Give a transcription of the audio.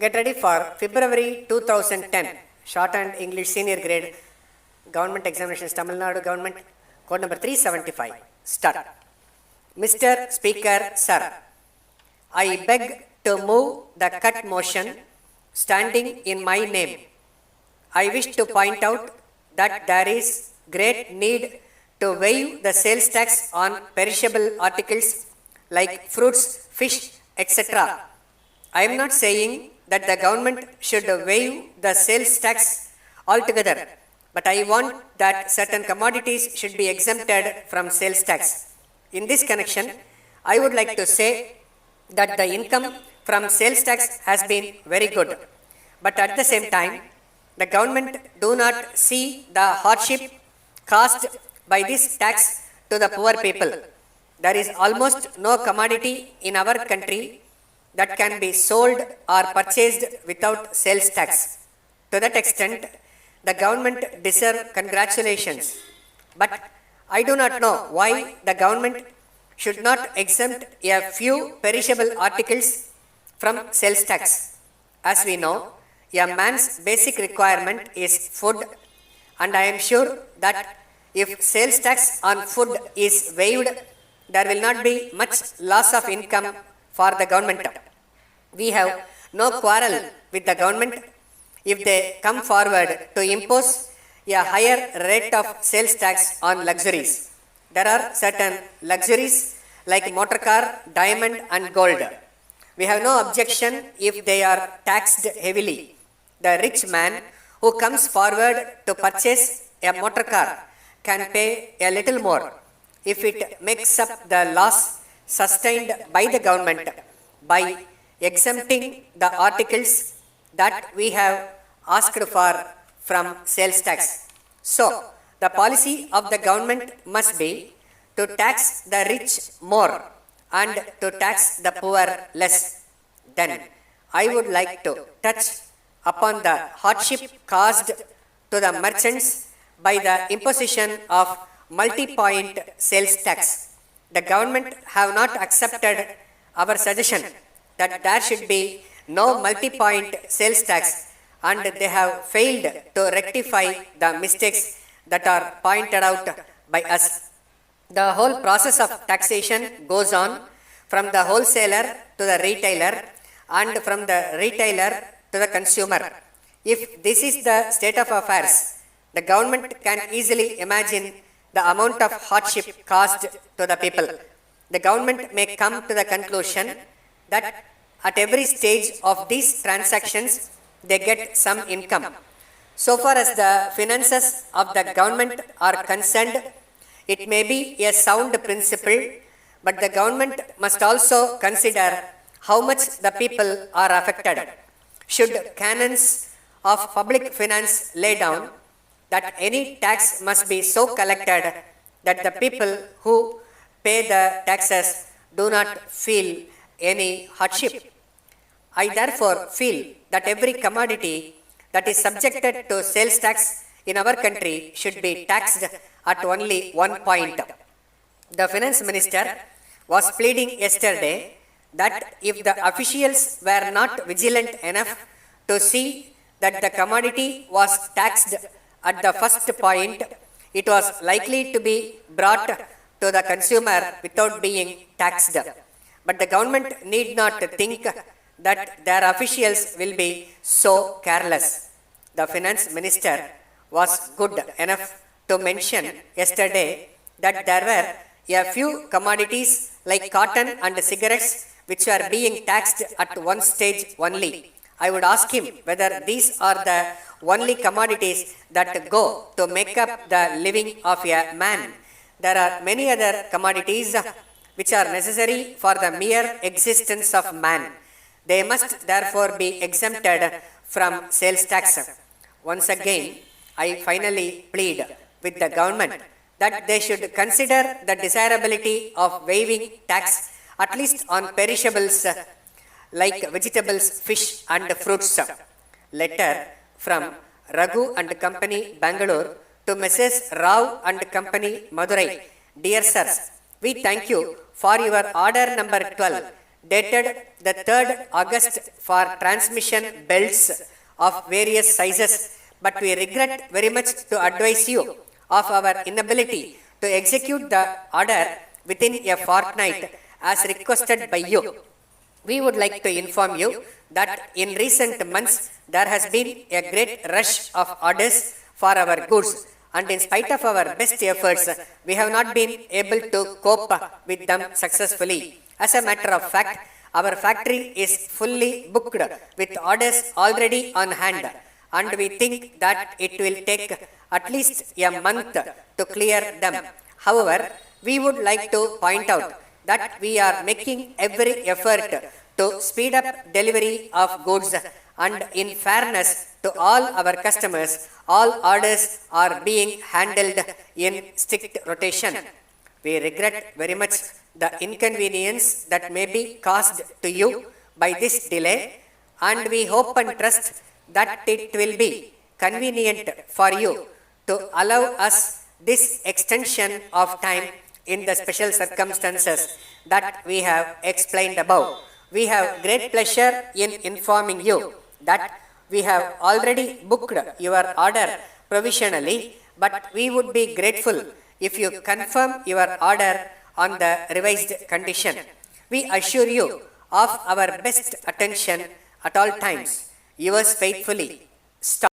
Get ready for February 2010 Shorthand English Senior Grade Government Examinations, Tamil Nadu Government, code number 375. Start. Mr. Speaker, Sir, I beg to move the cut motion standing in my name. I wish to point out that there is great need to waive the sales tax on perishable articles like fruits, fish, etc. I am not saying that the government should waive the sales tax altogether, but I want that certain commodities should be exempted from sales tax. In this connection, I would like to say that the income from sales tax has been very good, but at the same time, the government do not see the hardship caused by this tax to the poor people. There is almost no commodity in our country that can be sold or purchased without sales tax. To that extent, the government deserves congratulations. But I do not know why the government should not exempt a few perishable articles from sales tax. As we know, a man's basic requirement is food, and I am sure that if sales tax on food is waived, there will not be much loss of income for the government. We have no quarrel with the government if they come forward to impose a higher rate of sales tax on luxuries. There are certain luxuries like motor car, diamond and gold. We have no objection if they are taxed heavily. The rich man who comes forward to purchase a motor car can pay a little more if it makes up the loss sustained by the government by exempting the articles that we have asked for from sales tax. So, the policy of the government must be to tax the rich more and to tax the poor less. Then, I would like to touch upon the hardship caused to the merchants by the imposition of multi-point sales tax. The government have not accepted our suggestion that there should be no multi-point sales tax, and they have failed to rectify the mistakes that are pointed out by us. The whole process of taxation goes on from the wholesaler to the retailer and from the retailer to the consumer. If this is the state of affairs, the government can easily imagine the amount of hardship caused to the people. The government may come to the conclusion that at every stage of these transactions, they get some income. So far as the finances of the government are concerned, it may be a sound principle, but the government must also consider how much the people are affected. Should canons of public finance lay down that any tax must be so collected that the people who pay the taxes do not feel any hardship. I therefore feel that every commodity that is subjected to sales tax in our country should be taxed at only one point. The finance minister was pleading yesterday that if the officials were not vigilant enough to see that the commodity was taxed at the first point, it was likely to be brought to the consumer without being taxed. But the government need not think that their officials will be so careless. The finance minister was good enough to mention yesterday that there were a few commodities like cotton and cigarettes which are being taxed at one stage only. I would ask him whether these are the only commodities that go to make up the living of a man. There are many other commodities which are necessary for the mere existence of man. They must therefore be exempted from sales tax. Once again, I finally plead with the government that they should consider the desirability of waiving tax at least on perishables like vegetables, fish and fruits. Letter from Raghu and Company, Bangalore to Mrs. Rao and Company, Madurai. Dear sirs, we thank you for your order number 12 dated the 3rd August for transmission belts of various sizes, but we regret very much to advise you of our inability to execute the order within a fortnight as requested by you. We would like to inform you that in recent months there has been a great rush of orders for our goods, and in spite of our best efforts, we have not been able to cope with them successfully. As a matter of fact, our factory is fully booked with orders already on hand, and we think that it will take at least a month to clear them. However, we would like to point out that we are making every effort to speed up delivery of goods, and in fairness to all our customers, all orders are being handled in strict rotation. We regret very much the inconvenience that may be caused to you by this delay, and we hope and trust that it will be convenient for you to allow us this extension of time in the special circumstances that we have explained above. We have great pleasure in informing you that we have already booked your order provisionally, but we would be grateful if you confirm your order on the revised condition. We assure you of our best attention at all times. Yours faithfully,